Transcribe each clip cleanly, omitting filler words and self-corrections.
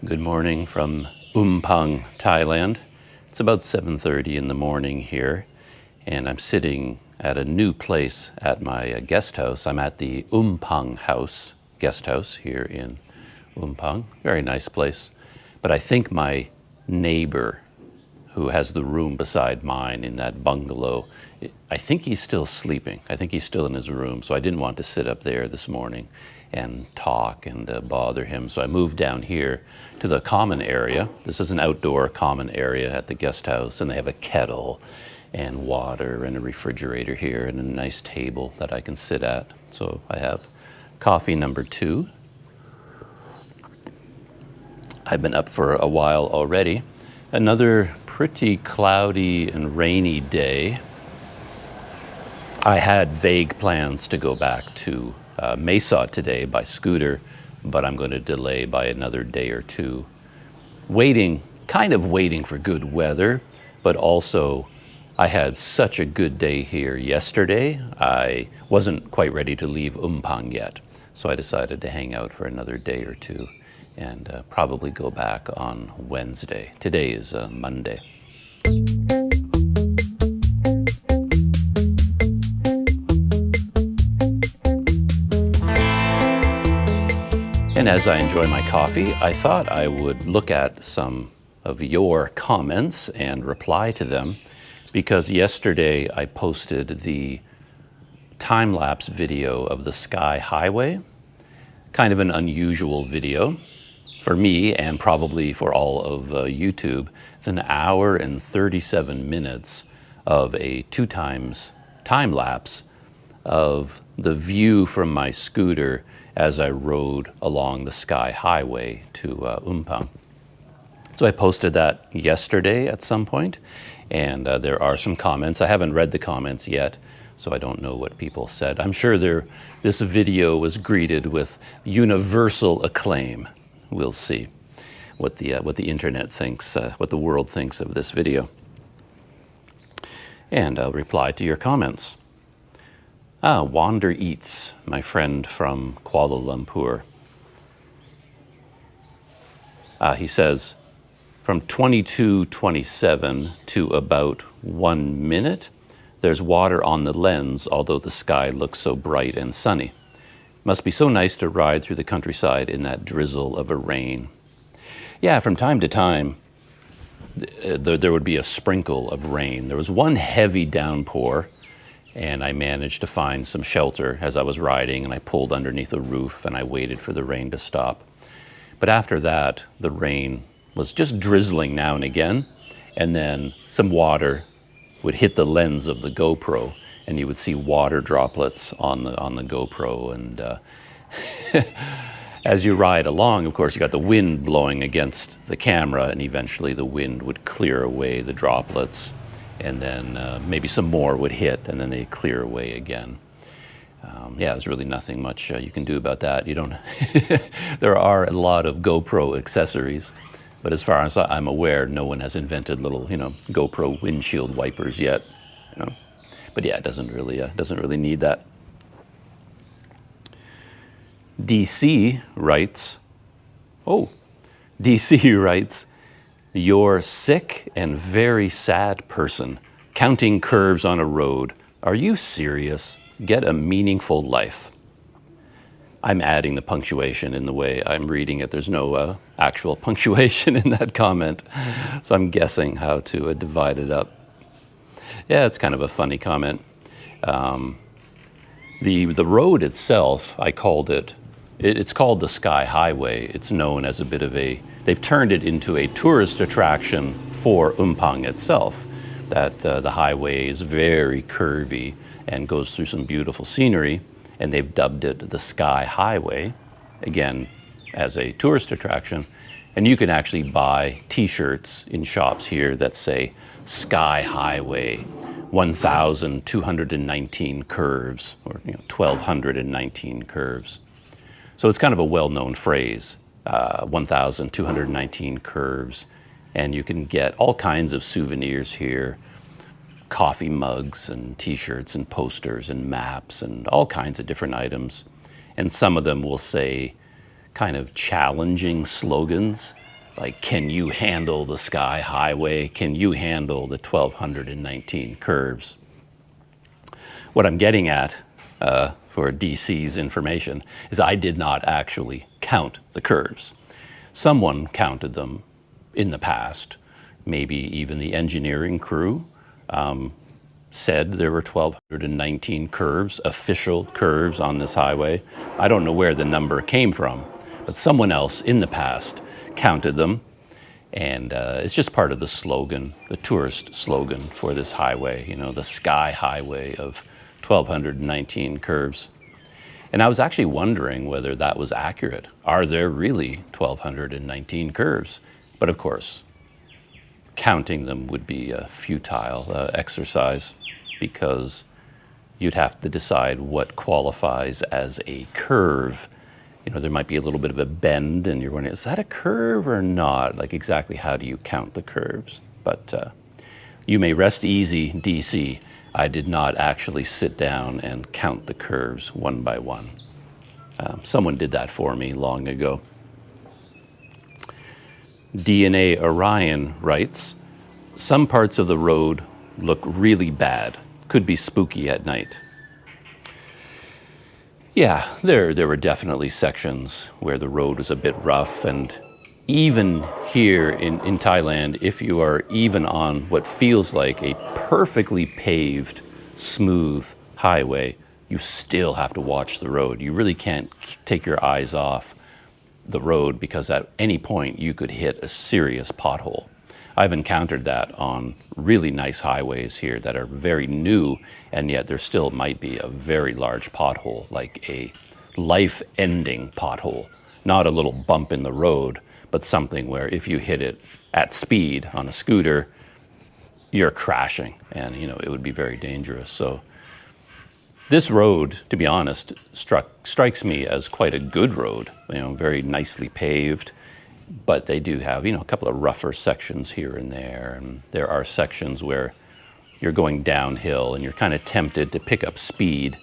Good morning from Umphang, Thailand. It's about 7:30 in the morning here, and I'm sitting at a new place at my guest house. I'm at the Umphang house, guest house here in Umphang. Very nice place. But I think my neighbor, who has the room beside mine in that bungalow, I think he's still sleeping. I think he's still in his room, so I didn't want to sit up there this morning and talk and bother him. So I moved down here to the common area. This is an outdoor common area at the guest house, and they have a kettle and water and a refrigerator here and a nice table that I can sit at. So I have coffee number 2. I've been up for a while already. Another pretty cloudy and rainy day. I had vague plans to go back to Mesa today by scooter, but I'm going to delay by another day or two. Kind of waiting for good weather, but also I had such a good day here yesterday. I wasn't quite ready to leave Umphang yet, so I decided to hang out for another day or two and probably go back on Wednesday. Today is Monday. And as I enjoy my coffee, I thought I would look at some of your comments and reply to them, because yesterday I posted the time-lapse video of the Sky Highway. Kind of an unusual video for me and probably for all of YouTube. It's an hour and 37 minutes of a 2x time-lapse of the view from my scooter as I rode along the Sky Highway to Umphang. So I posted that yesterday at some point, and there are some comments. I haven't read the comments yet, so I don't know what people said. I'm sure this video was greeted with universal acclaim. We'll see what the internet thinks, what the world thinks of this video. And I'll reply to your comments. Wander Eats, my friend from Kuala Lumpur. He says, from 22:27 to about 1 minute, there's water on the lens, although the sky looks so bright and sunny. Must be so nice to ride through the countryside in that drizzle of a rain. Yeah, from time to time, there would be a sprinkle of rain. There was one heavy downpour, and I managed to find some shelter as I was riding, and I pulled underneath a roof and I waited for the rain to stop. But after that, the rain was just drizzling now and again, and then some water would hit the lens of the GoPro, and you would see water droplets on the GoPro. And as you ride along, of course, you got the wind blowing against the camera, and eventually the wind would clear away the droplets, and then maybe some more would hit, and then they clear away again. Yeah, there's really nothing much you can do about that. You don't. There are a lot of GoPro accessories, but as far as I'm aware, no one has invented little, GoPro windshield wipers yet. But yeah, it doesn't really need that. DC writes, "You're sick and very sad person, counting curves on a road. Are you serious? Get a meaningful life." I'm adding the punctuation in the way I'm reading it. There's no actual punctuation in that comment, so I'm guessing how to divide it up. Yeah, it's kind of a funny comment. The road itself, I called it's called the Sky Highway. It's known as a bit of they've turned it into a tourist attraction for Umphang itself. That the highway is very curvy and goes through some beautiful scenery, and they've dubbed it the Sky Highway, again, as a tourist attraction. And you can actually buy t-shirts in shops here that say Sky Highway, 1,219 curves, or 1,219 curves. So it's kind of a well-known phrase, 1,219 curves. And you can get all kinds of souvenirs here, coffee mugs and t-shirts and posters and maps and all kinds of different items. And some of them will say kind of challenging slogans Like, can you handle the Sky Highway? Can you handle the 1,219 curves? What I'm getting at for DC's information is I did not actually count the curves. Someone counted them in the past. Maybe even the engineering crew said there were 1,219 curves, official curves on this highway. I don't know where the number came from, but someone else in the past counted them. And it's just part of the slogan, the tourist slogan for this highway, you know, the Sky Highway of 1,219 curves. And I was actually wondering whether that was accurate. Are there really 1,219 curves? But of course, counting them would be a futile exercise, because you'd have to decide what qualifies as a curve. You know, there might be a little bit of a bend, and you're wondering, is that a curve or not? Like, exactly how do you count the curves? But you may rest easy, DC. I did not actually sit down and count the curves one by one. Someone did that for me long ago. DNA Orion writes, some parts of the road look really bad. Could be spooky at night. Yeah, there were definitely sections where the road was a bit rough, and even here in Thailand, if you are even on what feels like a perfectly paved, smooth highway, you still have to watch the road. You really can't take your eyes off the road, because at any point you could hit a serious pothole. I've encountered that on really nice highways here that are very new, and yet there still might be a very large pothole, like a life-ending pothole. Not a little bump in the road, but something where if you hit it at speed on a scooter, you're crashing, and you know, it would be very dangerous. So this road, to be honest, strikes me as quite a good road, you know, very nicely paved. But they do have, you know, a couple of rougher sections here and there. And there are sections where you're going downhill and you're kind of tempted to pick up speed.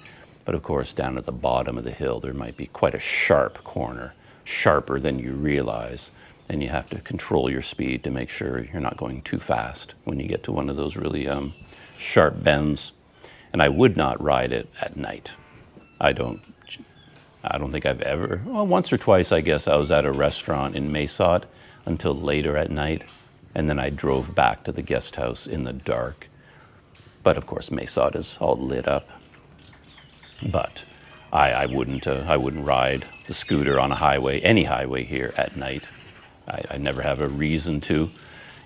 But of course, down at the bottom of the hill, there might be quite a sharp corner, sharper than you realize. And you have to control your speed to make sure you're not going too fast when you get to one of those really sharp bends. And I would not ride it at night. I don't think I've ever, well, once or twice, I guess, I was at a restaurant in Mesot until later at night, and then I drove back to the guest house in the dark. But of course, Mesot is all lit up. But I wouldn't ride the scooter on a highway, any highway here at night. I never have a reason to,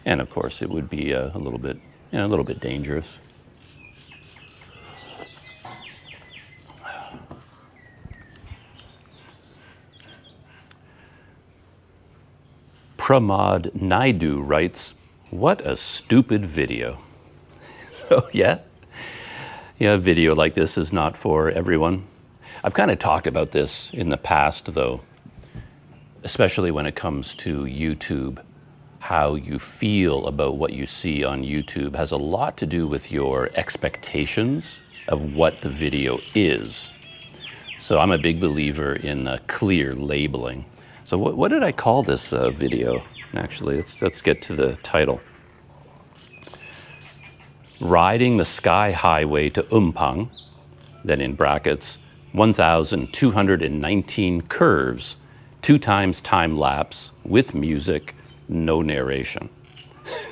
and of course, it would be a little bit dangerous. Pramod Naidu writes, what a stupid video. So yeah, a video like this is not for everyone. I've kind of talked about this in the past, though, especially when it comes to YouTube. How you feel about what you see on YouTube has a lot to do with your expectations of what the video is. So I'm a big believer in clear labeling. So what did I call this video? Actually, let's get to the title. Riding the Sky Highway to Umphang, then in brackets, 1,219 curves, 2 times time-lapse, with music, no narration.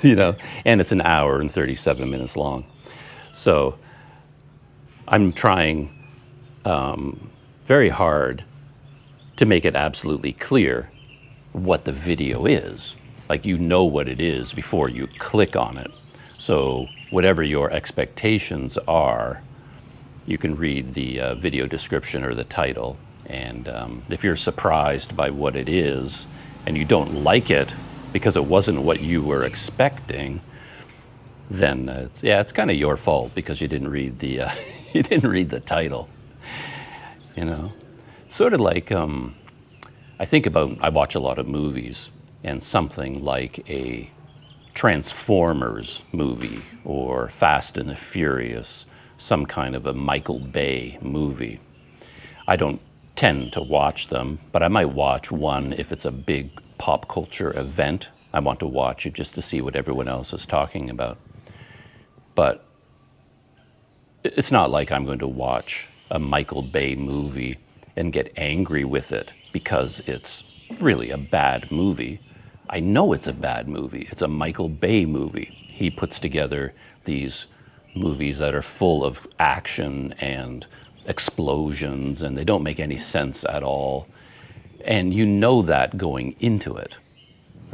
You know, and it's an hour and 37 minutes long. So I'm trying very hard to make it absolutely clear what the video is. Like, you know what it is before you click on it. So whatever your expectations are, you can read the video description or the title. And if you're surprised by what it is and you don't like it because it wasn't what you were expecting, then it's kind of your fault because you didn't read the you didn't read the title. You know, sort of like I watch a lot of movies, and something like a Transformers movie or Fast and the Furious, some kind of a Michael Bay movie. I don't tend to watch them, but I might watch one if it's a big pop culture event. I want to watch it just to see what everyone else is talking about. But it's not like I'm going to watch a Michael Bay movie and get angry with it because it's really a bad movie. I know it's a bad movie. It's a Michael Bay movie. He puts together these movies that are full of action and explosions, and they don't make any sense at all. And you know that going into it,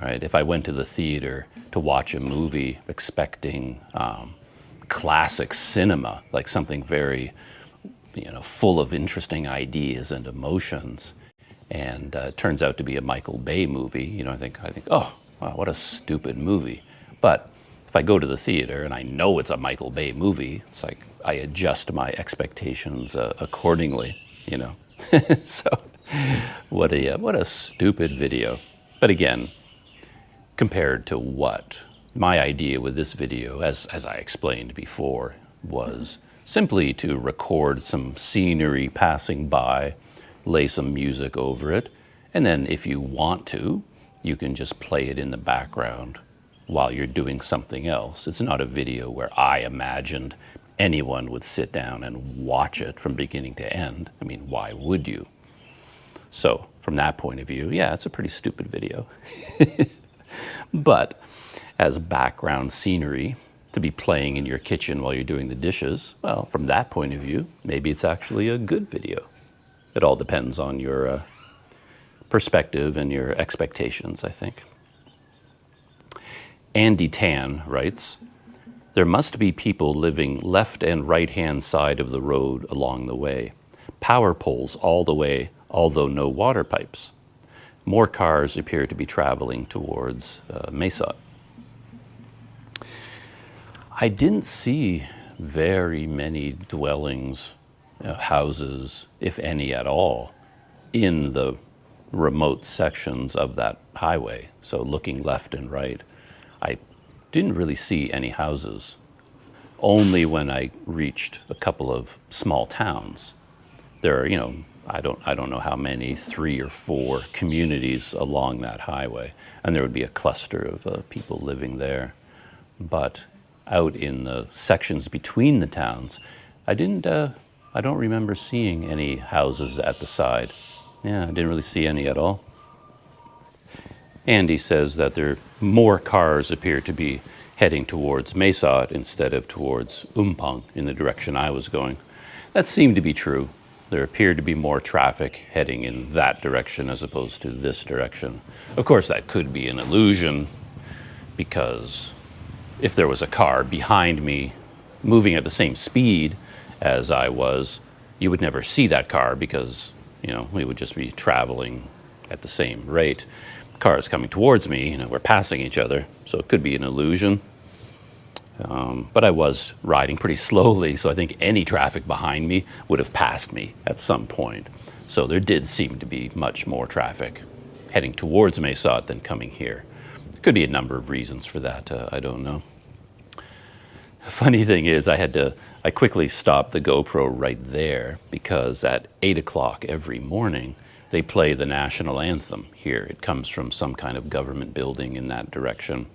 right? If I went to the theater to watch a movie expecting classic cinema, like something very, full of interesting ideas and emotions, and it turns out to be a Michael Bay movie, I think, oh, wow, what a stupid movie. But if I go to the theater and I know it's a Michael Bay movie, it's like I adjust my expectations accordingly, So what a stupid video. But again, compared to what? My idea with this video, as I explained before, was simply to record some scenery passing by, lay some music over it, and then if you want to, you can just play it in the background while you're doing something else. It's not a video where I imagined anyone would sit down and watch it from beginning to end. I mean, why would you? So from that point of view, yeah, it's a pretty stupid video. But as background scenery to be playing in your kitchen while you're doing the dishes, well, from that point of view, maybe it's actually a good video. It all depends on your perspective and your expectations, I think. Andy Tan writes, there must be people living left and right-hand side of the road along the way. Power poles all the way, although no water pipes. More cars appear to be traveling towards Mesot. I didn't see very many dwellings, houses, if any at all, in the remote sections of that highway. So looking left and right, I didn't really see any houses. Only when I reached a couple of small towns. There are, I don't know how many, 3 or 4 communities along that highway, and there would be a cluster of people living there. But out in the sections between the towns, I don't remember seeing any houses at the side. Yeah, I didn't really see any at all. Andy says that more cars appear to be heading towards Mesot instead of towards Umphang in the direction I was going. That seemed to be true. There appeared to be more traffic heading in that direction as opposed to this direction. Of course, that could be an illusion, because if there was a car behind me moving at the same speed as I was, you would never see that car because, we would just be traveling at the same rate. Cars coming towards me, we're passing each other, so it could be an illusion. But I was riding pretty slowly, so I think any traffic behind me would have passed me at some point. So there did seem to be much more traffic heading towards Mesot than coming here. There could be a number of reasons for that, I don't know. The funny thing is, I quickly stopped the GoPro right there because at 8 o'clock every morning, they play the national anthem here. It comes from some kind of government building in that direction.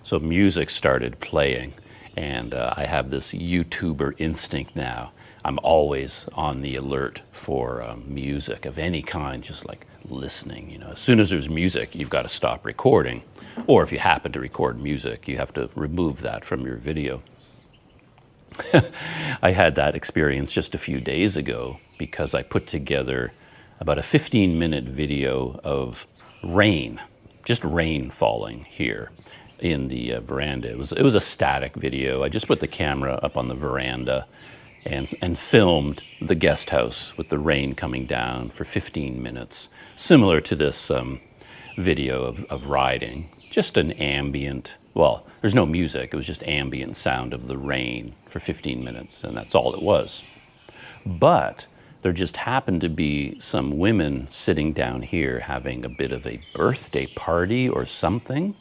So music started playing, and I have this YouTuber instinct now. I'm always on the alert for music of any kind, just like listening. As soon as there's music, you've got to stop recording. Or if you happen to record music, you have to remove that from your video. I had that experience just a few days ago because I put together about a 15-minute video of rain, just rain falling here in the veranda. It was a static video. I just put the camera up on the veranda and filmed the guest house with the rain coming down for 15 minutes, similar to this video of riding. Just an ambient, well, there's no music, it was just ambient sound of the rain for 15 minutes, and that's all it was. But there just happened to be some women sitting down here having a bit of a birthday party or something.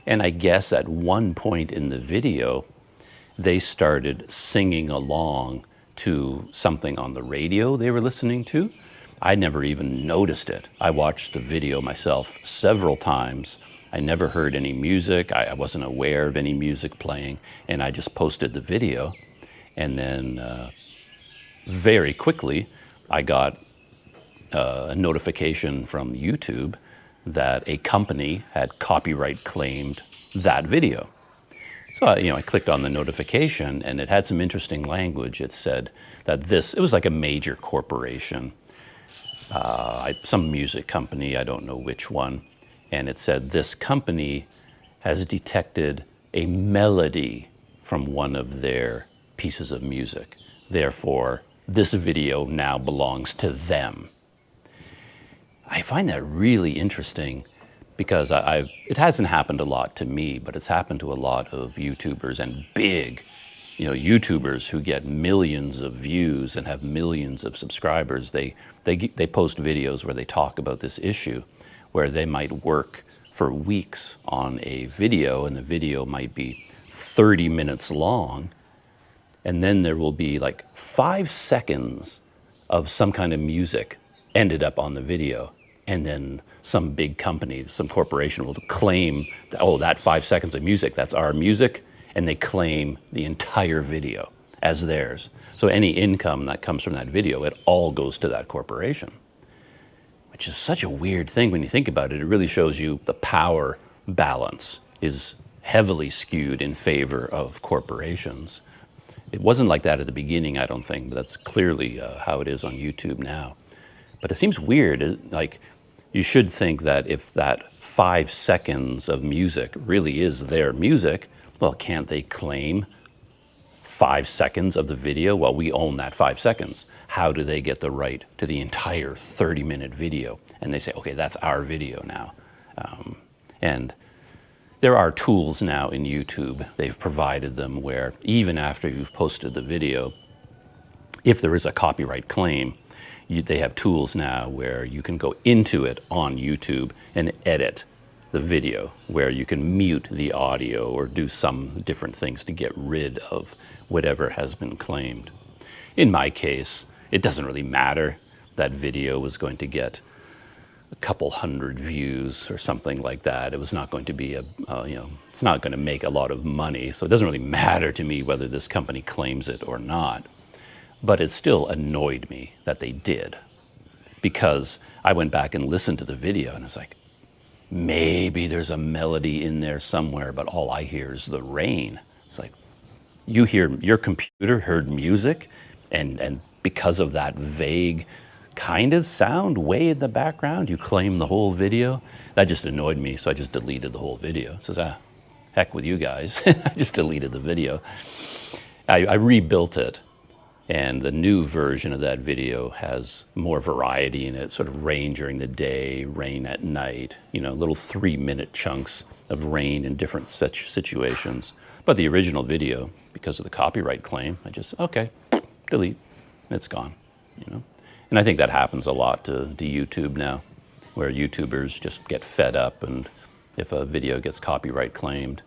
And I guess at one point in the video, they started singing along to something on the radio they were listening to. I never even noticed it. I watched the video myself several times. I never heard any music. I wasn't aware of any music playing, and I just posted the video. And then very quickly, I got a notification from YouTube that a company had copyright claimed that video. So I clicked on the notification, and it had some interesting language. It said that it was like a major corporation, some music company, I don't know which one, and it said this company has detected a melody from one of their pieces of music. Therefore, this video now belongs to them. I find that really interesting because it hasn't happened a lot to me, but it's happened to a lot of YouTubers and big, YouTubers who get millions of views and have millions of subscribers. They post videos where they talk about this issue, where they might work for weeks on a video, and the video might be 30 minutes long, and then there will be like 5 seconds of some kind of music ended up on the video. And then some big company, some corporation will claim, that 5 seconds of music, that's our music, and they claim the entire video as theirs. So any income that comes from that video, it all goes to that corporation, which is such a weird thing when you think about it. It really shows you the power balance is heavily skewed in favor of corporations. It wasn't like that at the beginning, I don't think, but that's clearly how it is on YouTube now. But it seems weird, like, you should think that if that 5 seconds of music really is their music, well, can't they claim 5 seconds of the video? Well, we own that 5 seconds. How do they get the right to the entire 30-minute video? And they say, okay, that's our video now. And there are tools now in YouTube, they've provided them, where even after you've posted the video, if there is a copyright claim, they have tools now where you can go into it on YouTube and edit the video, where you can mute the audio or do some different things to get rid of whatever has been claimed. In my case, it doesn't really matter. That video was going to get a couple hundred views or something like that. It was not going to be it's not going to make a lot of money. So it doesn't really matter to me whether this company claims it or not. But it still annoyed me that they did, because I went back and listened to the video and it's like, maybe there's a melody in there somewhere, but all I hear is the rain. It's like, your computer heard music, and because of that vague kind of sound way in the background, you claim the whole video. That just annoyed me, so I just deleted the whole video. It says, heck with you guys. I just deleted the video. I rebuilt it. And the new version of that video has more variety in it, sort of rain during the day, rain at night, little 3-minute chunks of rain in different such situations. But the original video, because of the copyright claim, I just, okay, delete, it's gone, And I think that happens a lot to YouTube now, where YouTubers just get fed up, and if a video gets copyright claimed,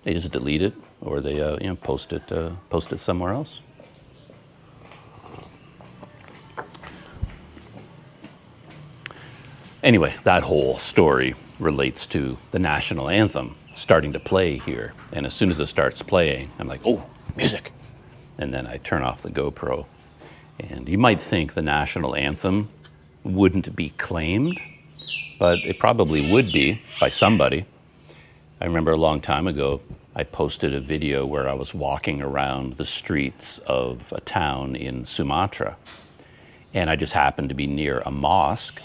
they just delete it, or they post it somewhere else. Anyway, that whole story relates to the national anthem starting to play here. And as soon as it starts playing, I'm like, oh, music. And then I turn off the GoPro. And you might think the national anthem wouldn't be claimed, but it probably would be by somebody. I remember a long time ago, I posted a video where I was walking around the streets of a town in Sumatra. And I just happened to be near a mosque.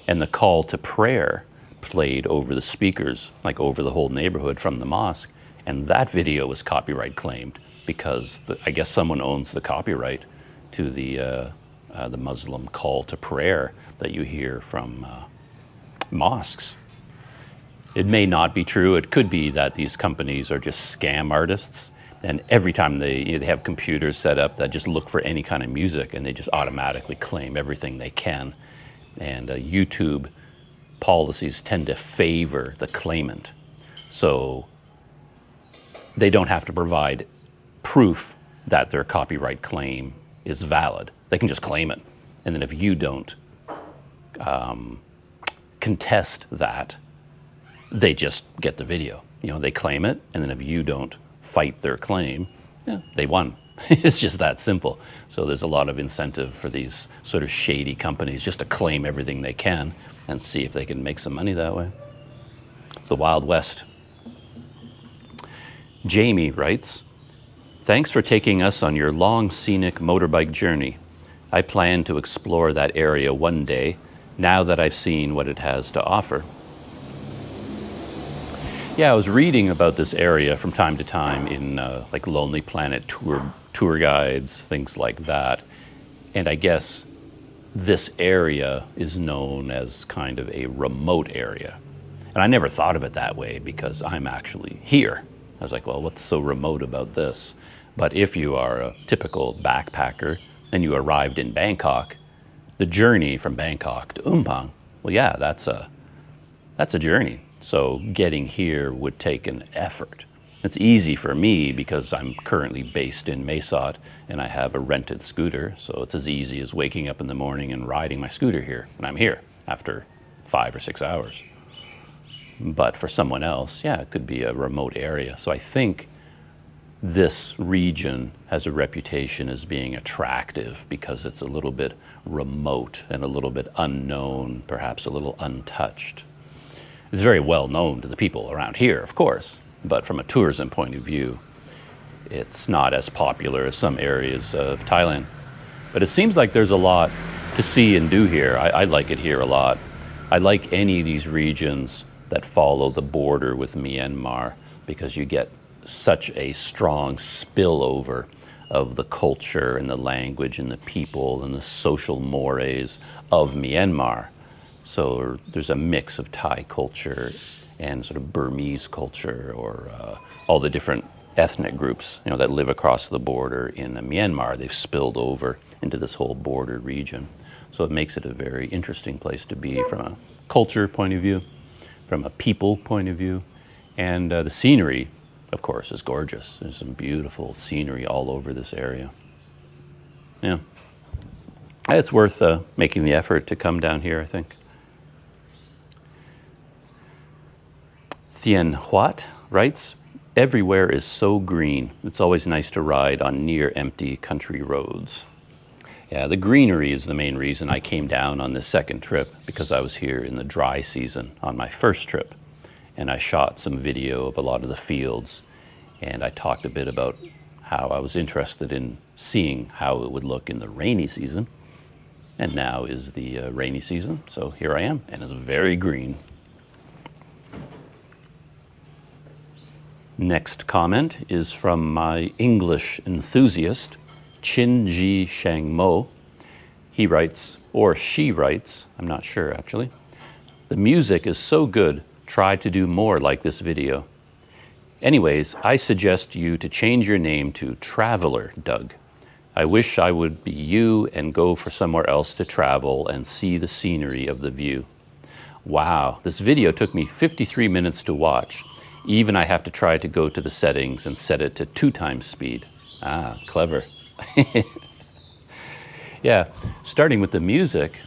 And the call to prayer played over the speakers, like over the whole neighborhood from the mosque. And that video was copyright claimed because I guess someone owns the copyright to the Muslim call to prayer that you hear from mosques. It may not be true. It could be that these companies are just scam artists, and every time they have computers set up that just look for any kind of music, and they just automatically claim everything they can. And YouTube policies tend to favor the claimant. So they don't have to provide proof that their copyright claim is valid. They can just claim it. And then if you don't contest that, they just get the video. They claim it, and then if you don't fight their claim, they won. It's just that simple. So there's a lot of incentive for these sort of shady companies just to claim everything they can and see if they can make some money that way. It's the Wild West. Jamie writes, "Thanks for taking us on your long scenic motorbike journey. I plan to explore that area one day now that I've seen what it has to offer." Yeah, I was reading about this area from time to time in like Lonely Planet tour guides, things like that. And I guess this area is known as kind of a remote area. And I never thought of it that way because I'm actually here. I was like, well, what's so remote about this? But if you are a typical backpacker and you arrived in Bangkok, the journey from Bangkok to Umphang, well, yeah, that's a journey. So getting here would take an effort. It's easy for me because I'm currently based in Mesot and I have a rented scooter. So it's as easy as waking up in the morning and riding my scooter here. And I'm here after 5 or 6 hours. But for someone else, yeah, it could be a remote area. So I think this region has a reputation as being attractive because it's a little bit remote and a little bit unknown, perhaps a little untouched. It's very well known to the people around here, of course, but from a tourism point of view, it's not as popular as some areas of Thailand. But it seems like there's a lot to see and do here. I like it here a lot. I like any of these regions that follow the border with Myanmar because you get such a strong spillover of the culture and the language and the people and the social mores of Myanmar. So there's a mix of Thai culture and sort of Burmese culture, or all the different ethnic groups that live across the border in Myanmar. They've spilled over into this whole border region. So it makes it a very interesting place to be from a culture point of view, from a people point of view. And the scenery, of course, is gorgeous. There's some beautiful scenery all over this area. Yeah. It's worth making the effort to come down here, I think. Thien Huat writes, "Everywhere is so green. It's always nice to ride on near empty country roads." Yeah, the greenery is the main reason I came down on this second trip, because I was here in the dry season on my first trip. And I shot some video of a lot of the fields, and I talked a bit about how I was interested in seeing how it would look in the rainy season. And now is the rainy season, so here I am, and it's very green. Next comment is from my English enthusiast, Chin Ji Shang Mo. He writes, or she writes, I'm not sure actually, "The music is so good, try to do more like this video. Anyways, I suggest you to change your name to Traveler Doug. I wish I would be you and go for somewhere else to travel and see the scenery of the view. Wow, this video took me 53 minutes to watch. Even I have to try to go to the settings and set it to 2 times speed. Ah, clever." Yeah, starting with the music.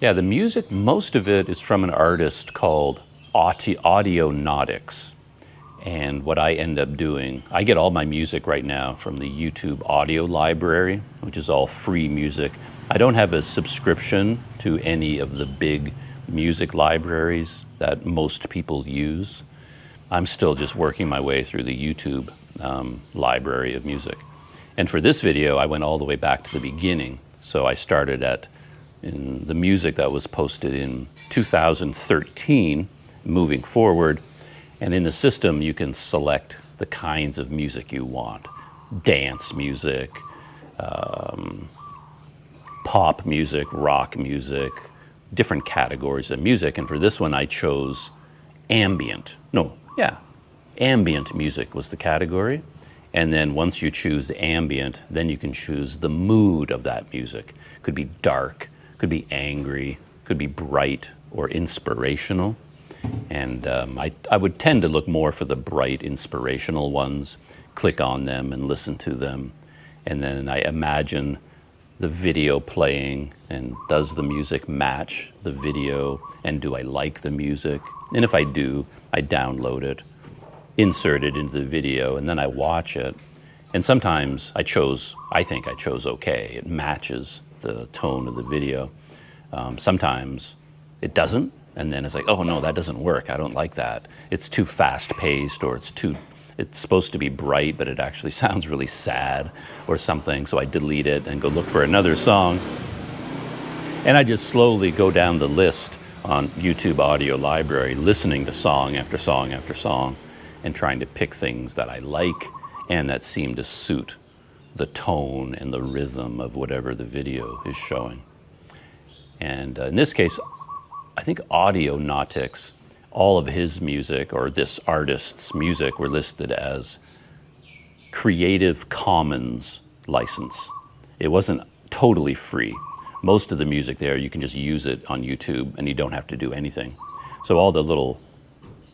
Yeah, the music, most of it is from an artist called Audionautics. And what I end up doing, I get all my music right now from the YouTube audio library, which is all free music. I don't have a subscription to any of the big music libraries that most people use. I'm still just working my way through the YouTube library of music. And for this video, I went all the way back to the beginning. So I started in the music that was posted in 2013, moving forward. And in the system, you can select the kinds of music you want. Dance music, pop music, rock music, different categories of music. And for this one, I chose ambient. Ambient music was the category. And then once you choose the ambient, then you can choose the mood of that music. Could be dark, could be angry, could be bright or inspirational. And I would tend to look more for the bright, inspirational ones, click on them and listen to them. And then I imagine the video playing, and does the music match the video, and do I like the music? And if I do, I download it, insert it into the video, and then I watch it. And sometimes I think I chose okay. It matches the tone of the video. Sometimes it doesn't, and then it's like, oh no, that doesn't work. I don't like that. It's too fast paced, or it's supposed to be bright, but it actually sounds really sad or something. So I delete it and go look for another song. And I just slowly go down the list on YouTube Audio Library, listening to song after song after song, and trying to pick things that I like and that seem to suit the tone and the rhythm of whatever the video is showing. And in this case, I think Audionautics, all of his music, or this artist's music, were listed as Creative Commons license. It wasn't totally free. Most of the music there, you can just use it on YouTube and you don't have to do anything. So all the little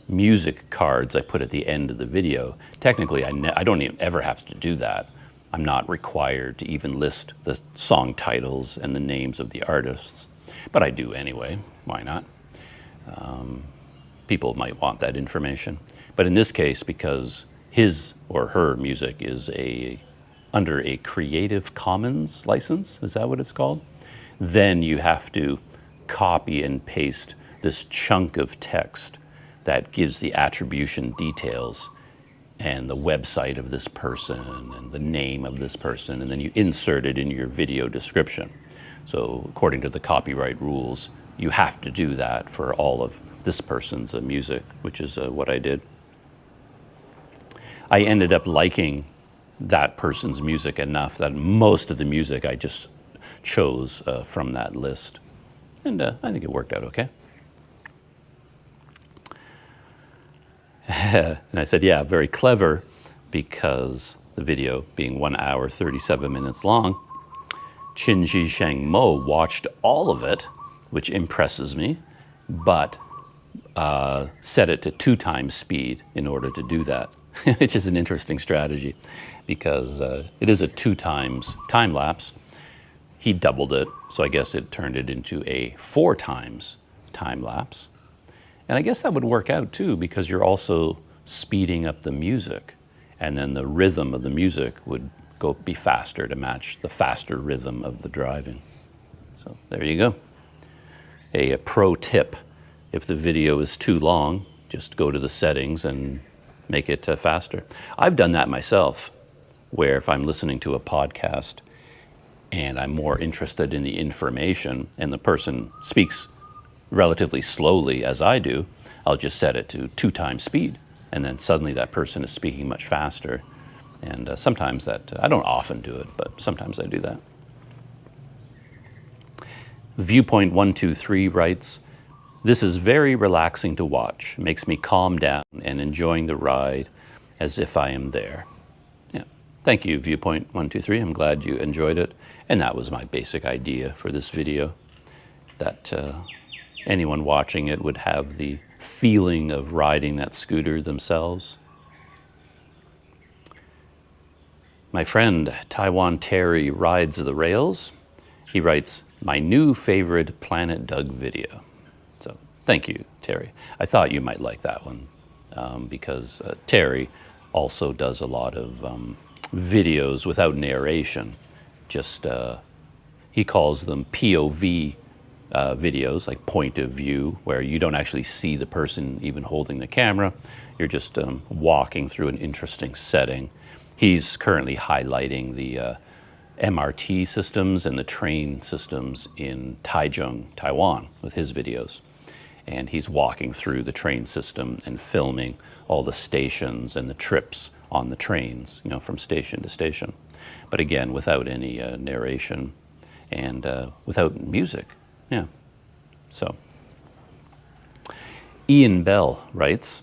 music cards I put at the end of the video, technically I don't even ever have to do that. I'm not required to even list the song titles and the names of the artists, but I do anyway. Why not? People might want that information. But in this case, because his or her music is under a Creative Commons license, is that what it's called? Then you have to copy and paste this chunk of text that gives the attribution details and the website of this person and the name of this person, and then you insert it in your video description. So according to the copyright rules, you have to do that for all of this person's music, which is what I did. I ended up liking that person's music enough that most of the music I just chose from that list. And I think it worked out okay. And I said, yeah, very clever, because the video being 1 hour, 37 minutes long, Qinji Sheng Mo watched all of it, which impresses me, but set it to 2 times speed in order to do that, which is an interesting strategy, because it is a 2 times time-lapse. He doubled it, so I guess it turned it into a 4 times time-lapse. And I guess that would work out too, because you're also speeding up the music, and then the rhythm of the music would be faster to match the faster rhythm of the driving. So there you go. A pro tip: if the video is too long, just go to the settings and make it faster. I've done that myself, where if I'm listening to a podcast and I'm more interested in the information and the person speaks relatively slowly as I do, I'll just set it to 2 times speed, and then suddenly that person is speaking much faster. And sometimes that, I don't often do it, but sometimes I do that. Viewpoint 123 writes, "This is very relaxing to watch. Makes me calm down and enjoying the ride as if I am there." Yeah. Thank you, Viewpoint 123. I'm glad you enjoyed it. And that was my basic idea for this video, that anyone watching it would have the feeling of riding that scooter themselves. My friend Taiwan Terry rides the rails. He writes, "My new favorite Planet Doug video." So thank you, Terry. I thought you might like that one, because Terry also does a lot of videos without narration. Just, he calls them POV videos, like point of view, where you don't actually see the person even holding the camera. You're just walking through an interesting setting. He's currently highlighting the MRT systems and the train systems in Taichung, Taiwan, with his videos. And he's walking through the train system and filming all the stations and the trips on the trains, you know, from station to station. But again, without any narration and without music. Yeah. So, Ian Bell writes,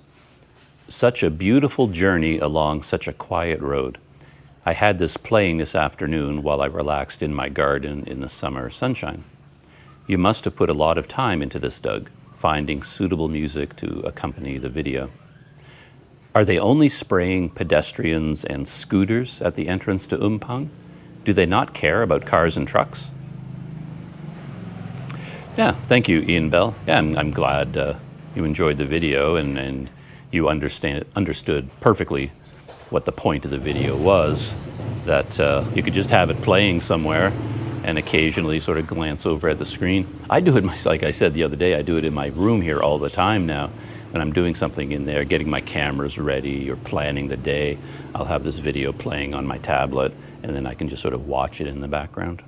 "Such a beautiful journey along such a quiet road. I had this playing this afternoon while I relaxed in my garden in the summer sunshine. You must have put a lot of time into this, Doug, finding suitable music to accompany the video. Are they only spraying pedestrians and scooters at the entrance to Umphang? Do they not care about cars and trucks? Yeah, thank you, Ian Bell. Yeah, I'm glad you enjoyed the video and you understood perfectly what the point of the video was, that you could just have it playing somewhere and occasionally sort of glance over at the screen. I do it, like I said the other day, I do it in my room here all the time now. When I'm doing something in there, getting my cameras ready or planning the day, I'll have this video playing on my tablet, and then I can just sort of watch it in the background.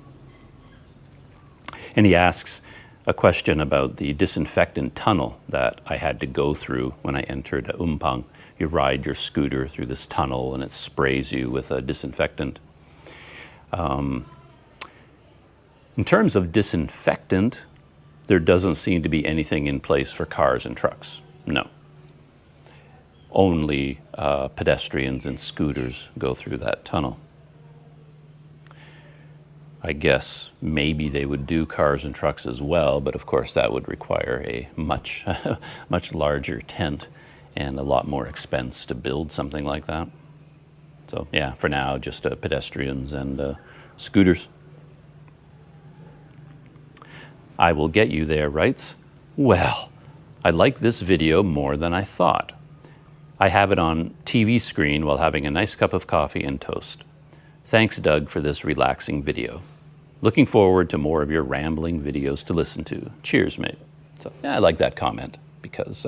And he asks a question about the disinfectant tunnel that I had to go through when I entered Umphang. You ride your scooter through this tunnel and it sprays you with a disinfectant. In terms of disinfectant, there doesn't seem to be anything in place for cars and trucks. No. Only pedestrians and scooters go through that tunnel. I guess maybe they would do cars and trucks as well, but of course that would require a much larger tent and a lot more expense to build something like that. So yeah, for now, just pedestrians and scooters. I will get you there writes, well, I like this video more than I thought. I have it on TV screen while having a nice cup of coffee and toast. Thanks, Doug, for this relaxing video. Looking forward to more of your rambling videos to listen to. Cheers, mate. So yeah, I like that comment because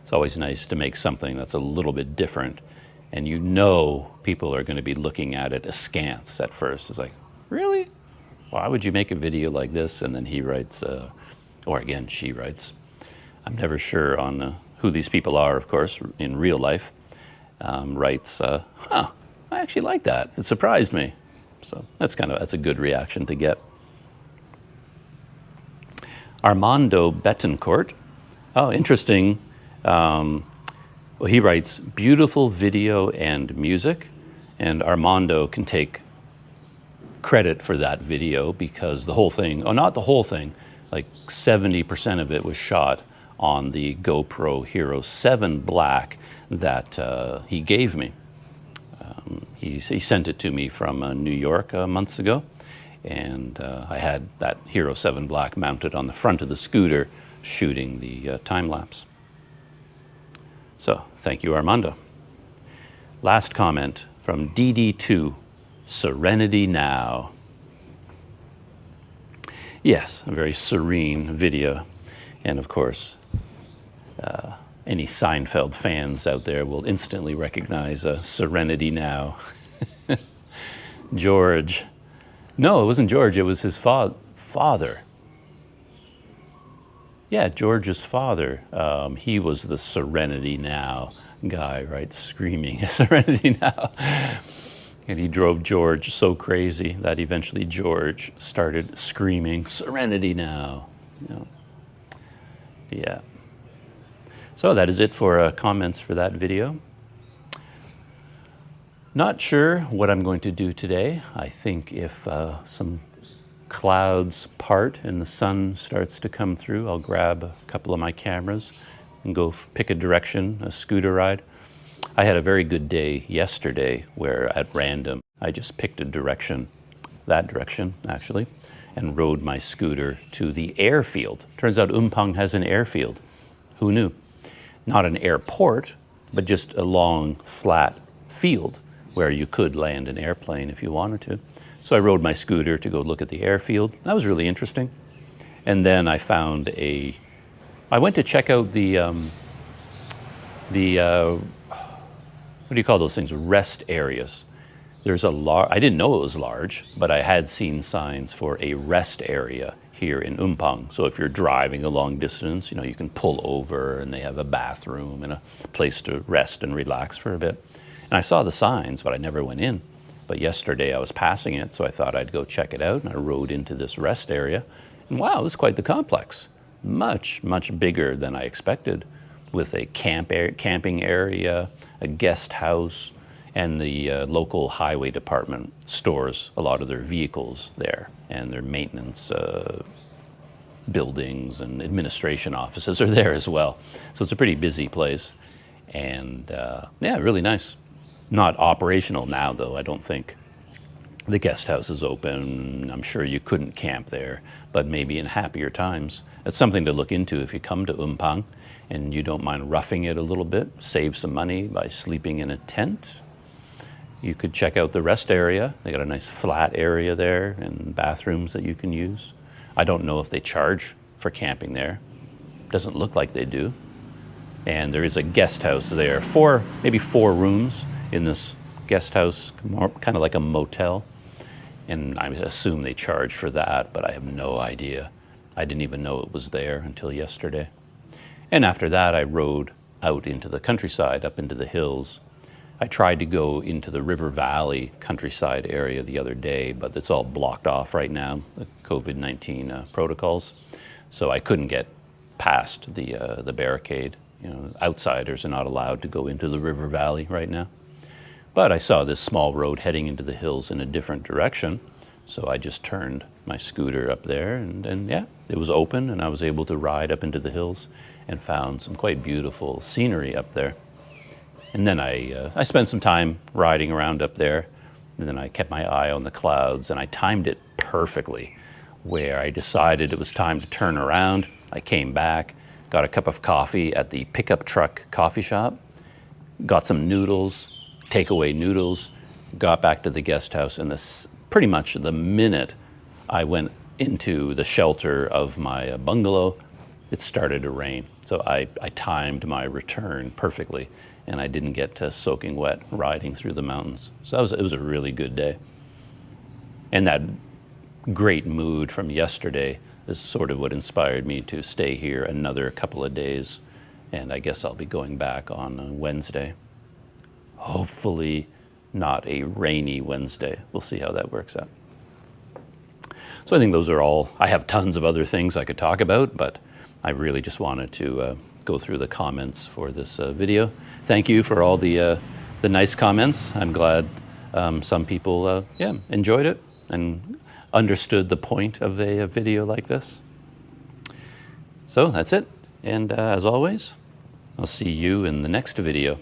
it's always nice to make something that's a little bit different, and you know people are going to be looking at it askance at first. It's like, really? Why would you make a video like this? And then he writes, or again, she writes, I'm never sure on who these people are, of course, in real life, writes, I actually like that. It surprised me. So that's a good reaction to get. Armando Betancourt. Oh, interesting. Well, he writes, beautiful video and music. And Armando can take credit for that video because the whole thing, oh, not the whole thing, like 70% of it was shot on the GoPro Hero 7 Black that he gave me. He sent it to me from New York months ago, and I had that Hero 7 Black mounted on the front of the scooter shooting the time-lapse. So, thank you, Armando. Last comment from DD2, Serenity Now. Yes, a very serene video, and of course, any Seinfeld fans out there will instantly recognize Serenity Now. George. No, it wasn't George, it was his father. Yeah, George's father. He was the Serenity Now guy, right? Screaming, Serenity Now. And he drove George so crazy that eventually George started screaming, Serenity Now. You know. Yeah. So that is it for comments for that video. Not sure what I'm going to do today. I think if some clouds part and the sun starts to come through, I'll grab a couple of my cameras and go pick a direction, a scooter ride. I had a very good day yesterday where at random I just picked a direction, that direction actually, and rode my scooter to the airfield. Turns out Umphang has an airfield. Who knew? Not an airport, but just a long, flat field where you could land an airplane if you wanted to. So I rode my scooter to go look at the airfield. That was really interesting. And then I found I went to check out the what do you call those things? Rest areas. There's I didn't know it was large, but I had seen signs for a rest area here in Umphang. So if you're driving a long distance, you can pull over and they have a bathroom and a place to rest and relax for a bit. And I saw the signs, but I never went in. But yesterday I was passing it, so I thought I'd go check it out, and I rode into this rest area. And wow, it was quite the complex. Much, much bigger than I expected, with a camping area, a guest house, and the local highway department stores a lot of their vehicles there, and their maintenance buildings and administration offices are there as well. So it's a pretty busy place, and yeah, really nice. Not operational now, though, I don't think. The guest house is open. I'm sure you couldn't camp there, but maybe in happier times. It's something to look into if you come to Umphang and you don't mind roughing it a little bit, save some money by sleeping in a tent. You could check out the rest area. They got a nice flat area there and bathrooms that you can use. I don't know if they charge for camping there. Doesn't look like they do. And there is a guest house there. Maybe four rooms in this guest house, kind of like a motel. And I assume they charge for that, but I have no idea. I didn't even know it was there until yesterday. And after that, I rode out into the countryside, up into the hills. I tried to go into the River Valley countryside area the other day, but it's all blocked off right now, the COVID-19 protocols. So I couldn't get past the barricade. You know, outsiders are not allowed to go into the River Valley right now. But I saw this small road heading into the hills in a different direction. So I just turned my scooter up there and yeah, it was open and I was able to ride up into the hills and found some quite beautiful scenery up there. And then I spent some time riding around up there, and then I kept my eye on the clouds and I timed it perfectly where I decided it was time to turn around. I came back, got a cup of coffee at the pickup truck coffee shop, got some noodles, takeaway noodles, got back to the guest house, and pretty much the minute I went into the shelter of my bungalow, it started to rain. So I timed my return perfectly, and I didn't get soaking wet riding through the mountains. So it was a really good day. And that great mood from yesterday is sort of what inspired me to stay here another couple of days, and I guess I'll be going back on Wednesday. Hopefully not a rainy Wednesday. We'll see how that works out. So I think those are all. I have tons of other things I could talk about, but I really just wanted to go through the comments for this video. Thank you for all the nice comments. I'm glad some people enjoyed it and understood the point of a video like this. So that's it. And as always, I'll see you in the next video.